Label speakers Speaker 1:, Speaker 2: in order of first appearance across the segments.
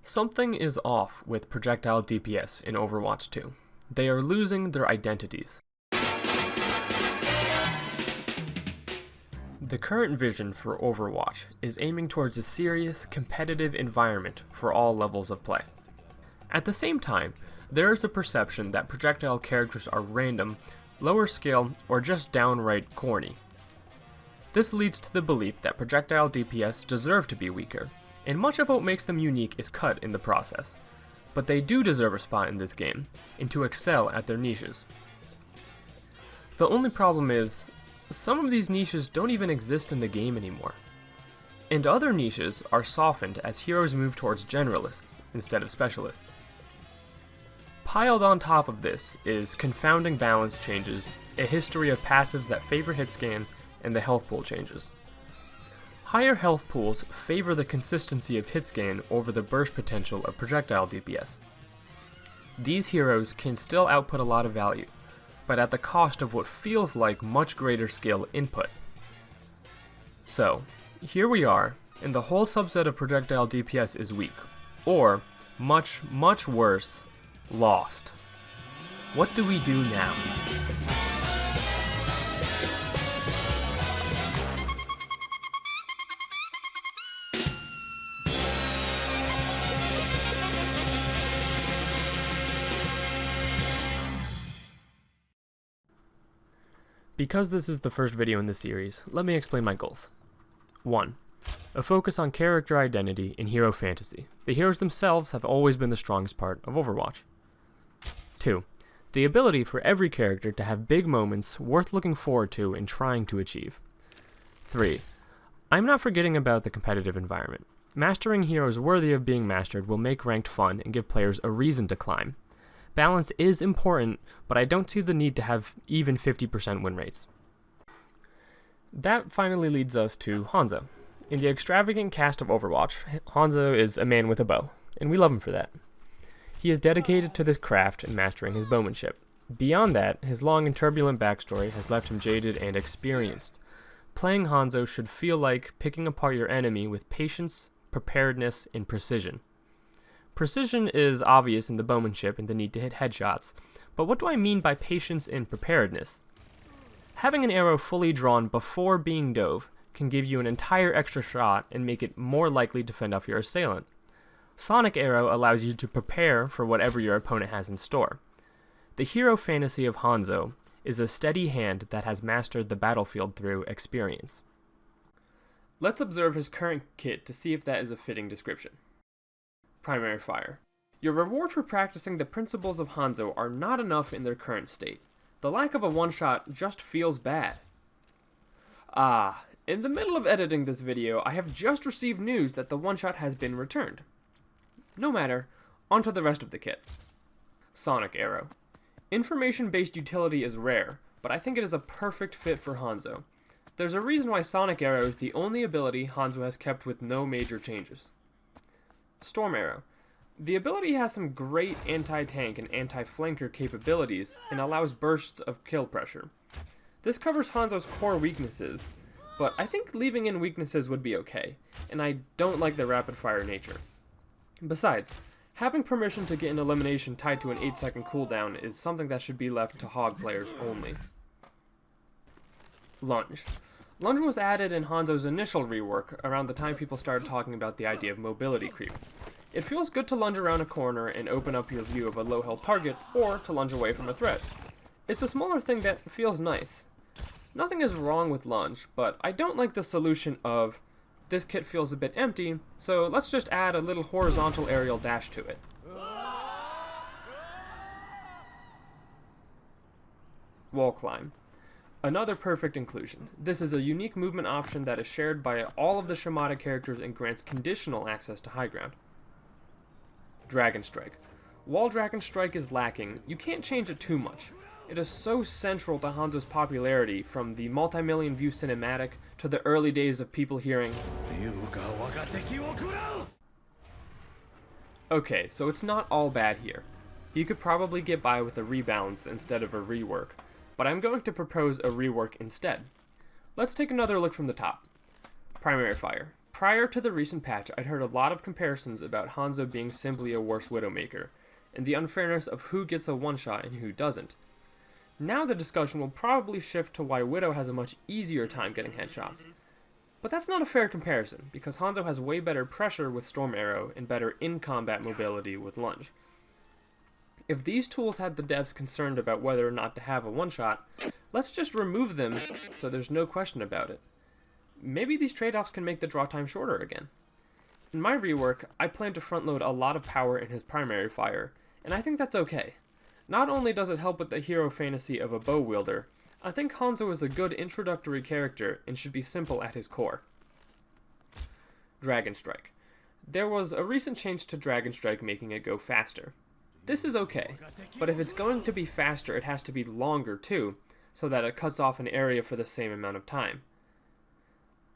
Speaker 1: Something is off with projectile DPS in Overwatch 2. They are losing their identities. The current vision for Overwatch is aiming towards a serious, competitive environment for all levels of play. At the same time, there is a perception that projectile characters are random, lower skill, or just downright corny. This leads to the belief that projectile DPS deserve to be weaker, and much of what makes them unique is cut in the process. But they do deserve a spot in this game, and to excel at their niches. The only problem is, some of these niches don't even exist in the game anymore. And other niches are softened as heroes move towards generalists instead of specialists. Piled on top of this is confounding balance changes, a history of passives that favor hitscan, and the health pool changes. Higher health pools favor the consistency of hitscan over the burst potential of projectile DPS. These heroes can still output a lot of value, but at the cost of what feels like much greater skill input. So, here we are, and the whole subset of projectile DPS is weak, or, much, much worse, lost. What do we do now? Because this is the first video in the series, let me explain my goals. 1. A focus on character identity and hero fantasy. The heroes themselves have always been the strongest part of Overwatch. 2. The ability for every character to have big moments worth looking forward to and trying to achieve. 3. I'm not forgetting about the competitive environment. Mastering heroes worthy of being mastered will make ranked fun and give players a reason to climb. Balance is important, but I don't see the need to have even 50% win rates. That finally leads us to Hanzo. In the extravagant cast of Overwatch, Hanzo is a man with a bow, and we love him for that. He is dedicated to this craft and mastering his bowmanship. Beyond that, his long and turbulent backstory has left him jaded and experienced. Playing Hanzo should feel like picking apart your enemy with patience, preparedness, and precision. Precision is obvious in the bowmanship and the need to hit headshots, but what do I mean by patience and preparedness? Having an arrow fully drawn before being dove can give you an entire extra shot and make it more likely to fend off your assailant. Sonic Arrow allows you to prepare for whatever your opponent has in store. The hero fantasy of Hanzo is a steady hand that has mastered the battlefield through experience. Let's observe his current kit to see if that is a fitting description. Primary fire. Your rewards for practicing the principles of Hanzo are not enough in their current state. The lack of a one-shot just feels bad. In the middle of editing this video, I have just received news that the one-shot has been returned. No matter, onto the rest of the kit. Sonic Arrow. Information-based utility is rare, but I think it is a perfect fit for Hanzo. There's a reason why Sonic Arrow is the only ability Hanzo has kept with no major changes. Storm Arrow. The ability has some great anti-tank and anti-flanker capabilities and allows bursts of kill pressure. This covers Hanzo's core weaknesses, but I think leaving in weaknesses would be okay, and I don't like the rapid-fire nature. Besides, having permission to get an elimination tied to an 8-second cooldown is something that should be left to hog players only. Lunge. Lunge was added in Hanzo's initial rework around the time people started talking about the idea of mobility creep. It feels good to lunge around a corner and open up your view of a low health target, or to lunge away from a threat. It's a smaller thing that feels nice. Nothing is wrong with lunge, but I don't like the solution of, this kit feels a bit empty, so let's just add a little horizontal aerial dash to it. Wall climb. Another perfect inclusion. This is a unique movement option that is shared by all of the Shimada characters and grants conditional access to high ground. Dragon Strike. While Dragon Strike is lacking, you can't change it too much. It is so central to Hanzo's popularity, from the multi-million view cinematic to the early days of people hearing, okay, so it's not all bad here. You could probably get by with a rebalance instead of a rework, but I'm going to propose a rework instead. Let's take another look from the top. Primary fire. Prior to the recent patch, I'd heard a lot of comparisons about Hanzo being simply a worse Widowmaker, and the unfairness of who gets a one-shot and who doesn't. Now the discussion will probably shift to why Widow has a much easier time getting headshots. But that's not a fair comparison, because Hanzo has way better pressure with Storm Arrow and better in-combat mobility with Lunge. If these tools had the devs concerned about whether or not to have a one-shot, let's just remove them so there's no question about it. Maybe these trade-offs can make the draw time shorter again. In my rework, I plan to front-load a lot of power in his primary fire, and I think that's okay. Not only does it help with the hero fantasy of a bow wielder, I think Hanzo is a good introductory character and should be simple at his core. Dragon Strike. There was a recent change to Dragon Strike making it go faster. This is okay, but if it's going to be faster it has to be longer too, so that it cuts off an area for the same amount of time.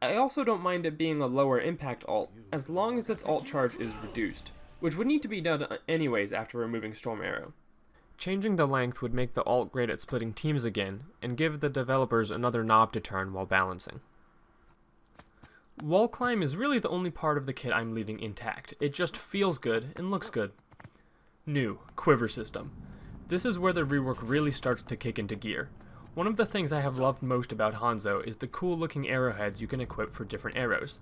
Speaker 1: I also don't mind it being a lower impact ult, as long as its ult charge is reduced, which would need to be done anyways after removing Storm Arrow. Changing the length would make the ult great at splitting teams again, and give the developers another knob to turn while balancing. Wall Climb is really the only part of the kit I'm leaving intact. It just feels good and looks good. New, Quiver System. This is where the rework really starts to kick into gear. One of the things I have loved most about Hanzo is the cool looking arrowheads you can equip for different arrows.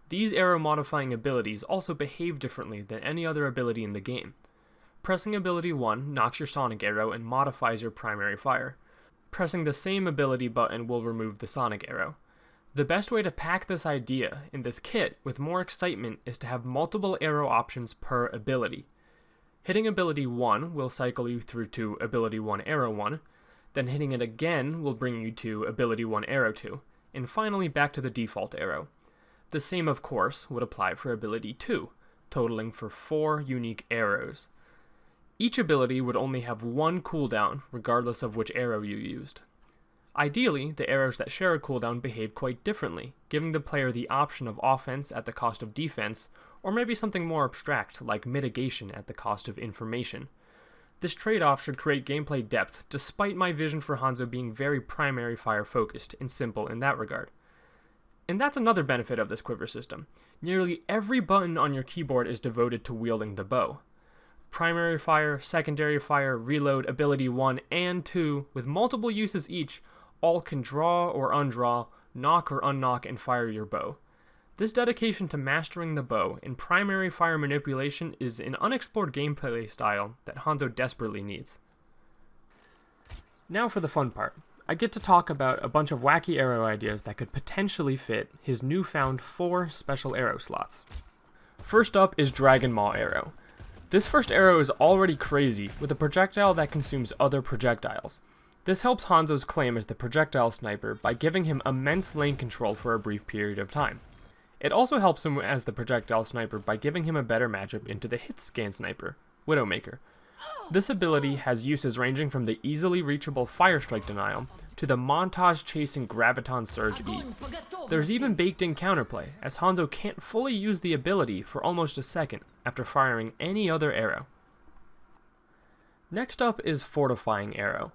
Speaker 1: These arrow modifying abilities also behave differently than any other ability in the game. Pressing ability 1 knocks your sonic arrow and modifies your primary fire. Pressing the same ability button will remove the sonic arrow. The best way to pack this idea in this kit with more excitement is to have multiple arrow options per ability. Hitting ability 1 will cycle you through to ability 1 arrow 1, then hitting it again will bring you to ability 1 arrow 2, and finally back to the default arrow. The same of course would apply for ability 2, totaling for 4 unique arrows. Each ability would only have one cooldown, regardless of which arrow you used. Ideally, the arrows that share a cooldown behave quite differently, giving the player the option of offense at the cost of defense, or maybe something more abstract like mitigation at the cost of information. This trade-off should create gameplay depth, despite my vision for Hanzo being very primary fire focused and simple in that regard. And that's another benefit of this quiver system. Nearly every button on your keyboard is devoted to wielding the bow. Primary fire, secondary fire, reload, ability 1 and 2, with multiple uses each, all can draw or undraw, knock or unknock, and fire your bow. This dedication to mastering the bow and primary fire manipulation is an unexplored gameplay style that Hanzo desperately needs. Now for the fun part. I get to talk about a bunch of wacky arrow ideas that could potentially fit his newfound 4 special arrow slots. First up is Dragon Maw Arrow. This first arrow is already crazy, with a projectile that consumes other projectiles. This helps Hanzo's claim as the projectile sniper by giving him immense lane control for a brief period of time. It also helps him as the projectile sniper by giving him a better matchup into the hit scan sniper, Widowmaker. This ability has uses ranging from the easily reachable Fire Strike denial to the montage chasing Graviton Surge E. There's even baked in counterplay, as Hanzo can't fully use the ability for almost a second after firing any other arrow. Next up is Fortifying Arrow.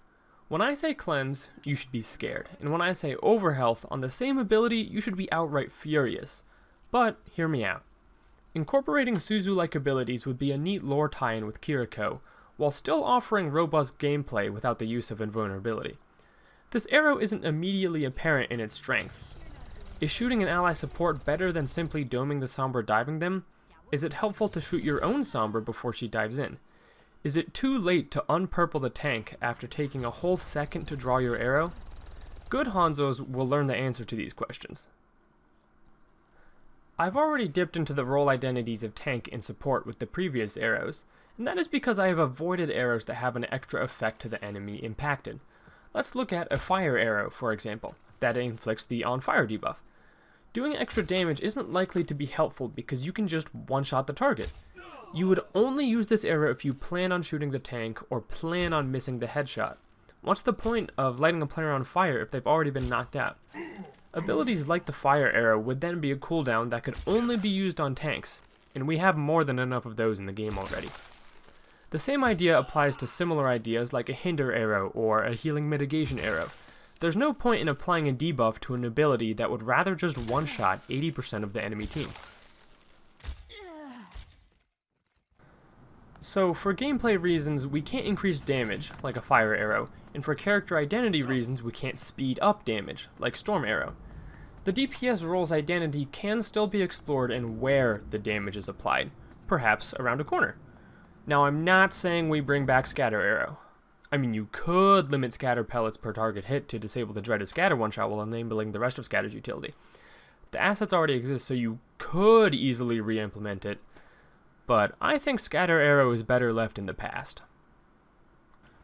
Speaker 1: When I say cleanse, you should be scared, and when I say overhealth on the same ability, you should be outright furious. But hear me out. Incorporating Suzu-like abilities would be a neat lore tie-in with Kiriko, while still offering robust gameplay without the use of invulnerability. This arrow isn't immediately apparent in its strengths. Is shooting an ally support better than simply doming the Sombra diving them? Is it helpful to shoot your own Sombra before she dives in? Is it too late to unpurple the tank after taking a whole second to draw your arrow? Good Hanzos will learn the answer to these questions. I've already dipped into the role identities of tank and support with the previous arrows, and that is because I have avoided arrows that have an extra effect to the enemy impacted. Let's look at a fire arrow, for example, that inflicts the on fire debuff. Doing extra damage isn't likely to be helpful because you can just one-shot the target. You would only use this arrow if you plan on shooting the tank or plan on missing the headshot. What's the point of lighting a player on fire if they've already been knocked out? Abilities like the fire arrow would then be a cooldown that could only be used on tanks, and we have more than enough of those in the game already. The same idea applies to similar ideas like a hinder arrow or a healing mitigation arrow. There's no point in applying a debuff to an ability that would rather just one-shot 80% of the enemy team. So for gameplay reasons, we can't increase damage, like a fire arrow, and for character identity reasons, we can't speed up damage, like storm arrow. The DPS role's identity can still be explored in where the damage is applied, perhaps around a corner. Now I'm not saying we bring back scatter arrow. I mean, you could limit scatter pellets per target hit to disable the dreaded scatter one-shot while enabling the rest of scatter's utility. The assets already exist, so you could easily re-implement it, but I think scatter arrow is better left in the past.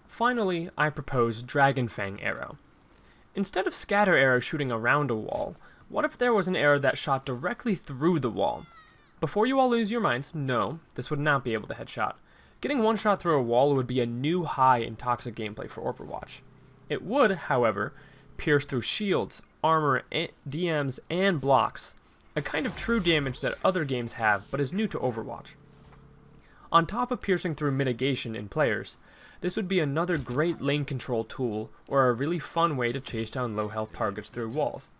Speaker 1: Finally, I propose Dragon Fang arrow. Instead of scatter arrow shooting around a wall, what if there was an arrow that shot directly through the wall? Before you all lose your minds, no, this would not be able to headshot. Getting one shot through a wall would be a new high in toxic gameplay for Overwatch. It would, however, pierce through shields, armor, DMs, and blocks, a kind of true damage that other games have but is new to Overwatch. On top of piercing through mitigation in players, this would be another great lane control tool or a really fun way to chase down low health targets through walls.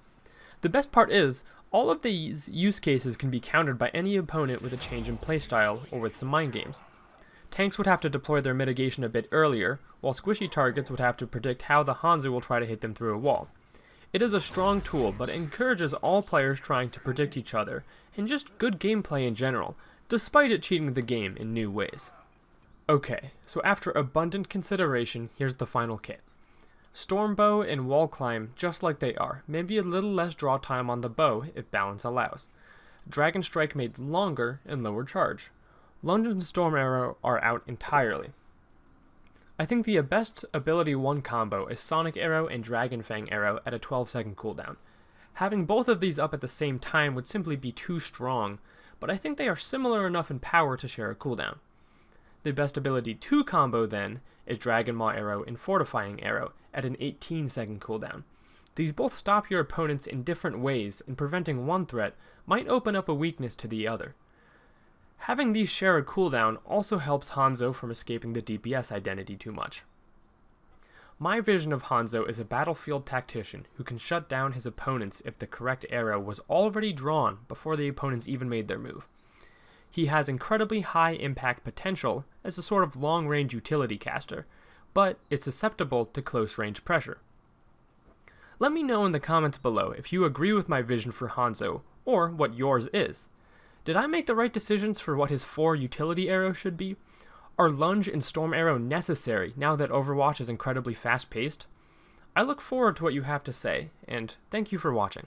Speaker 1: The best part is, all of these use cases can be countered by any opponent with a change in playstyle or with some mind games. Tanks would have to deploy their mitigation a bit earlier, while squishy targets would have to predict how the Hanzo will try to hit them through a wall. It is a strong tool, but it encourages all players trying to predict each other, and just good gameplay in general, despite it cheating the game in new ways. Okay, so after abundant consideration, here's the final kit. Storm bow and wall climb just like they are, maybe a little less draw time on the bow if balance allows. Dragon strike made longer and lower charge. Lunge and storm arrow are out entirely. I think the best ability 1 combo is Sonic Arrow and Dragon Fang Arrow at a 12-second cooldown. Having both of these up at the same time would simply be too strong, but I think they are similar enough in power to share a cooldown. The best ability 2 combo then is Dragon Maw Arrow and Fortifying Arrow at an 18-second cooldown. These both stop your opponents in different ways, and preventing one threat might open up a weakness to the other. Having these share a cooldown also helps Hanzo from escaping the DPS identity too much. My vision of Hanzo is a battlefield tactician who can shut down his opponents if the correct arrow was already drawn before the opponents even made their move. He has incredibly high impact potential as a sort of long-range utility caster, but is susceptible to close-range pressure. Let me know in the comments below if you agree with my vision for Hanzo, or what yours is. Did I make the right decisions for what his 4 utility arrows should be? Are Lunge and Storm Arrow necessary now that Overwatch is incredibly fast-paced? I look forward to what you have to say, and thank you for watching.